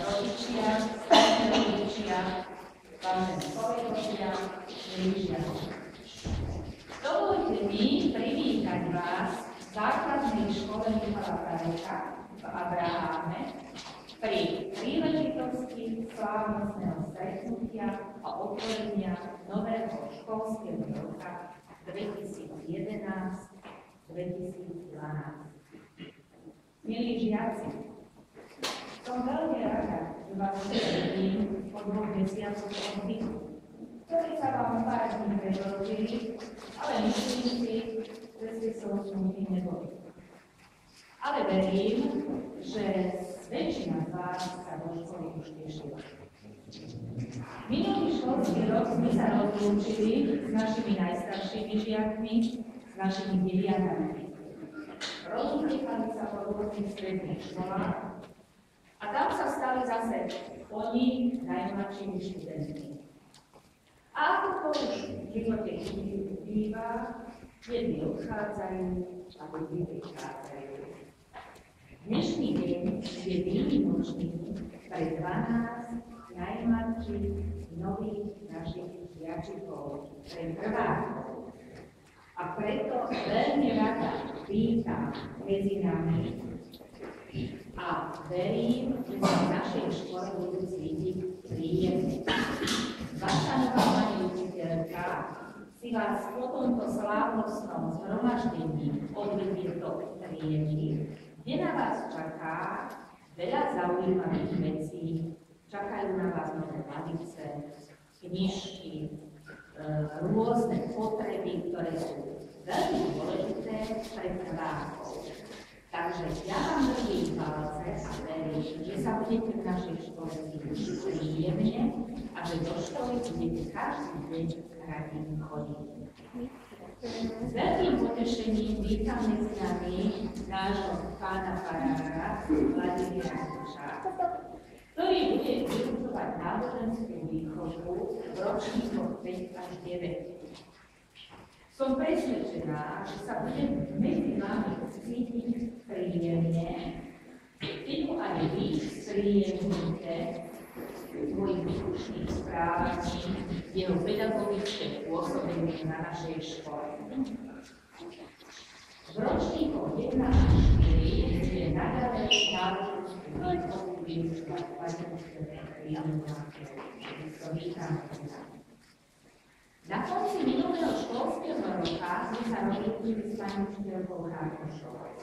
rodičia, starší rodičia, vážení kolegovia, milí žiaci. Dovoľte mi privítať vás v základnej škole Michala Parekha v Abraháme pri príležitosti slávnostného stretnutia a otvorenia nového školského roka 2011-2012. Milí žiaci, som veľmi rada, že vás vidím po 2 mesiacoch oddychu, ktorí sa vám pár dní predložili, ale myslím si, že ste slobodní neboli. Ale verím, že väčšina z vás sa do školy už tešila. Minulý školský rok sme sa rozlúčili s našimi najstaršími žiakmi, s našimi deviatami. Rozliekali sa po rôznych stredných školách a tam sa stali zase oni najmladšími študentmi. A ako to už v živote býva, jedni odchádzajú a druhí prichádzajú. Dnešný deň je výnimočný pre 12 najmladších nových našich žiačikov, pre prvákov. A preto veľmi rada vítam medzi nami a verím, že sa v našej škole budú cítiť príjemne. Vaša nová pani učiteľka si vás po tomto slávnostnom zhromaždení odvedie do triedy, kde na vás čaká veľa zaujímavých vecí. Čakajú na vás nové lavice, knižky, rôzne potreby, ktoré sú veľmi dôležité pre prvákov. Takže ja vám držím palce a verím, že sa budete v našej škole cítiť príjemne a že do školy budete každý deň radi chodiť. S veľkým potešením vítam medzi nami nášho pána farára Vladimíra Kučáka, ktorý bude vyučovať náboženskú výchovu v ročníkoch 5 až 9. Som presvedčená, že sa budem medzi vami cítiť príjemne, keď mu aj vy spríjemníte svojim výučným správaním jeho pedagogické pôsobenie na našej škole. V ročníkoch 1 až 4 bude naďalej náboženskú výchovu vyučovať Vladimír Na konci minulého školského roka sme sa rozlúčili s pani učiteľkou Harkošovou.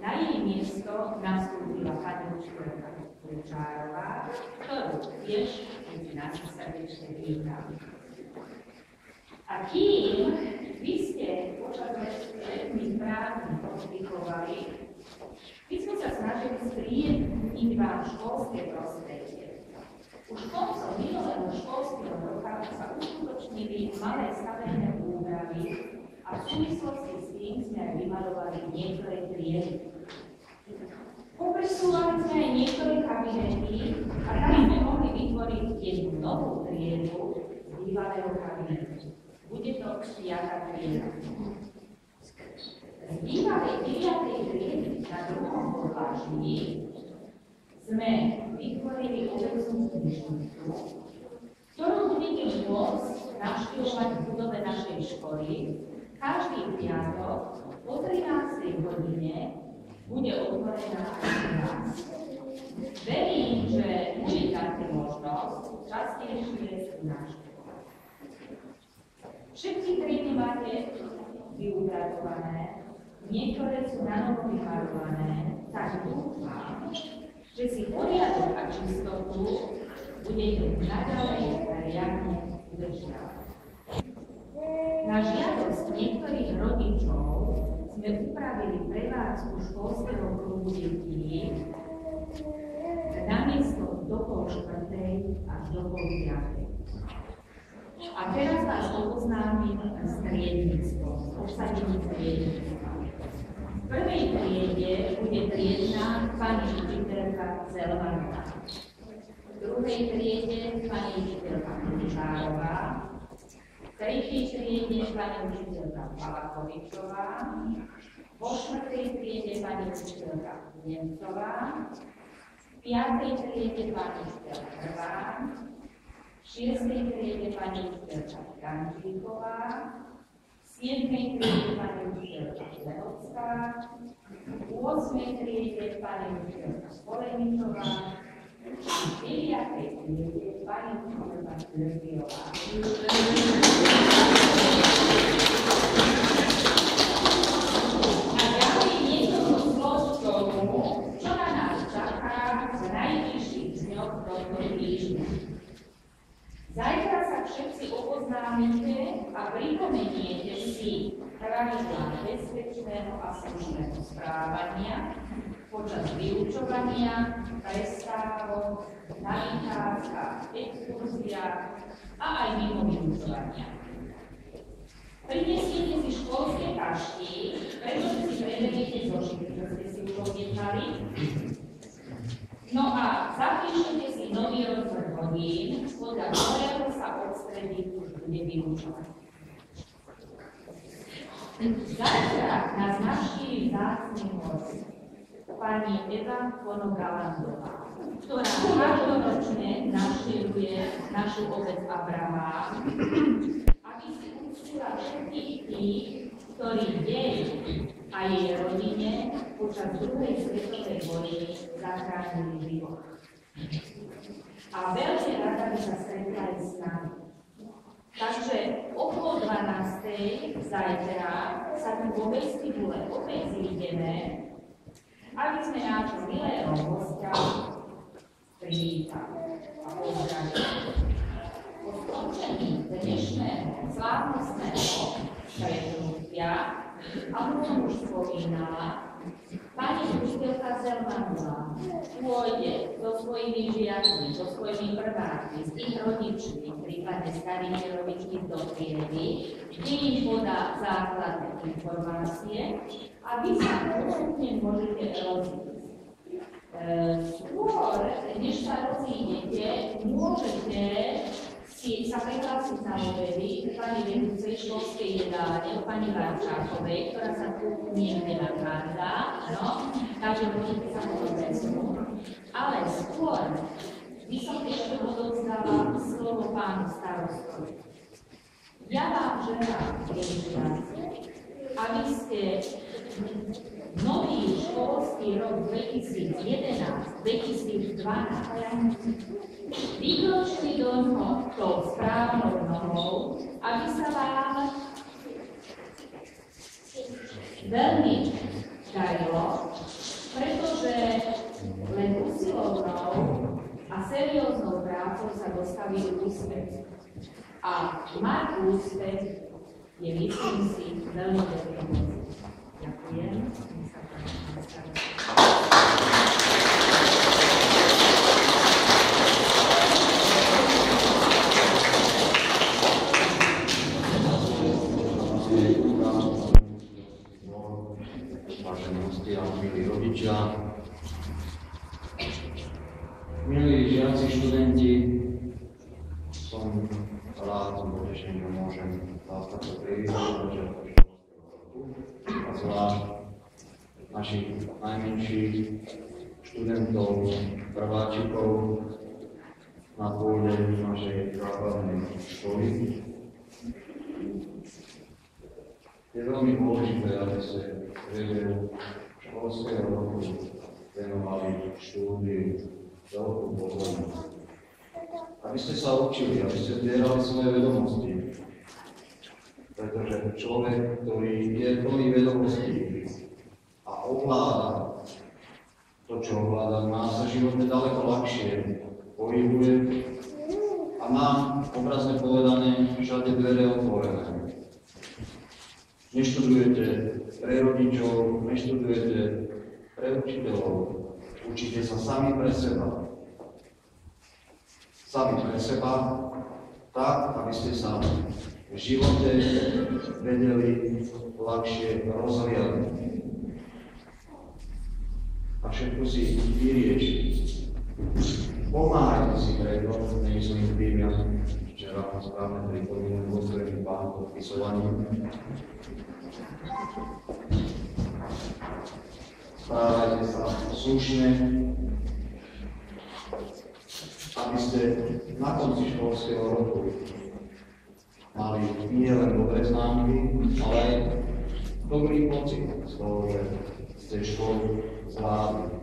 Na jej miesto nastúpila pani učiteľka Kučárová, ktorú tiež medzi nás srdečne vítam. A kým vy ste počas letných prázdnin oddychovali, my sme sa snažili spríjemniť vám školské prostredie. Už koncom minulého školského roka sa uskutočnili malé stavebné úpravy a v súvislosti s tým sme aj vymalovali niektoré triedy. Popresúvali sme aj niektoré kabinety a tam sme mohli vytvoriť jednu novú triedu z bývalého kabinetu. Bude to 5. trieda. Z bývalej 9. triedy na druhom podlaží sme vytvorili obecnú knižnicu, ktorú budete môcť navštevovať v budove našej školy. Každý piatok o 13. hodine bude otvorená aj pre nás. Verím, že bude táto možnosť častejšie navštevovať. Všetky triedy máte vyubratované, niektoré sú nanovo vymalované, tak dúfam, že si poriadok a čistotu budete naďalej riadne udržiavať. Na žiadosť niektorých rodičov sme upravili prevádzku školského klubu detí namiesto do 3:30 až do 4:30. A teraz vás oboznámim s triednictvom, s obsadením triednictva. V prvej triede bude triedna pani učiteľka Zelmanová. V druhej triede pani učiteľka Kučárová. V tretej triede pani učiteľka Palakovičová. Vo štvrtej triede pani učiteľka Nemcová. V 5. triede pani učiteľka Krván, v 6. triede pani učiteľka Jančíková, v 7. triede pani učiteľka Lehocká, v 8. triede pani učiteľka Spoleničová, v 9. triede pani učiteľka Zrbiová. A ďalej niekoľko slov k tomu, čo na nás čaká v najbližších dňoch tohto týždňa. Zajtra sa všetci oboznámite a pripomeniete si pravidlá bezpečného a slušného správania počas vyučovania, prestávok, na vychádzkach, exkurziách a aj mimo vyučovania. Prinesiete si školské tašky, pretože si preberiete zošity, čo ste si už objednali. No a zapíšete si nový rozvrh hodín, podľa ktorého sa od stredy už bude vyučovať. Zajtra nás navštívi vzácny host, pani Eva Konogalandová, ktorá každoročne navštevuje našu obec Abraham, aby si uctila všetkých tých, ktorí jej a jej rodine počas druhej svetovej vojny zachránili život. A veľmi rada by sa stretla aj s nami. Takže okolo 12. zajtra sa tu vo vestibule opäť zídeme, aby sme nášho milého hostia privítali a pozdravili. Po skončení dnešného slávnostného stretnutia, ako som už spomínala, pani učiteľka Zelmanová pôjde so svojimi žiakmi, so svojimi prvákmi, s ich rodičmi, prípadne starými rodičmi do triedy, kde im podá základné informácie a vy sa postupne môžete rozísť. Skôr, než sa rozídete, môžete sa prihlásiť na obedy pani vedúcej školskej jedálne, pani Varčákovej, ktorá sa tu niekde nachádza, no, takže môžete sa potom presunúť. Ale skôr by som ešte odovzdala slovo pánu starostovi. Ja vám želám, aby ste nový školský rok 2011-2012 vykročili do ňoho tou správnou nohou, aby sa vám veľmi darilo, pretože len usilovnou a serióznou prácou sa dostaví úspech. A mať úspech je, myslím si, veľmi veľmi. Ďakujem. Vážení hostia, milí rodičia, milí žiaci, študenti, som rád, som potešený, že môžem vás takto privítať do začiatku školského roku a zvlášť našich najmenších študentov, prváčikov na pôde našej základnej školy. Je veľmi dôležité, aby ste v priebehu školského roku venovali štúdiu veľkú pozornosť. Aby ste sa učili, aby ste zbierali svoje vedomosti. Pretože človek, ktorý je plný vedomostí a ovláda to, čo ovláda, má sa životne ďaleko ľahšie, pohybuje a má, obrazne povedané, všade dvere otvorené. Neštudujete pre rodičov, neštudujete pre učiteľov, učíte sa sami pre seba. Sami pre seba, tak, aby ste sa v živote vedeli ľahšie rozhliadať. A všetko si vyriešiť. Pomáhajte si preto, nemyslím tým, ja včera správne pripomínam dôsledný pán podpisovaním. Správajte sa slušne, ste na konci školského roku mali nie len dobré známky, ale aj dobrý pocit z toho, že ste školu zvládli.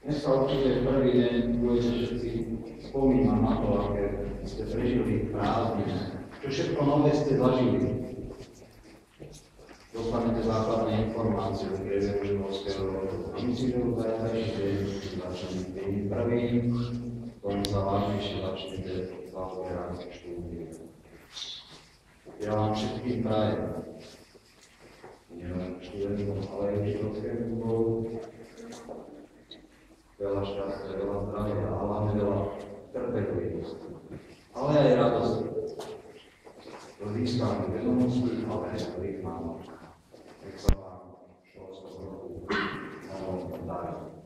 Dnes sa určite prvý deň budete všetci spomínať na to, aké ste prežili prázdniny, čo všetko nové ste zažili. Dostanete základné informácie o priebehu školského roku. A myslím, že už zajtrajší deň začnete tým prvým, ktorým sa vážnejšie začnete zaoberať štúdium. Ja vám všetkým prajem, nielen študentom, ale aj študentského výboru, veľa šťastia, veľa zdravia a hlavne veľa trpezlivosti, ale aj radosti. To získame vedomosti, ale aj význam. Nech sa vám školského roku darí.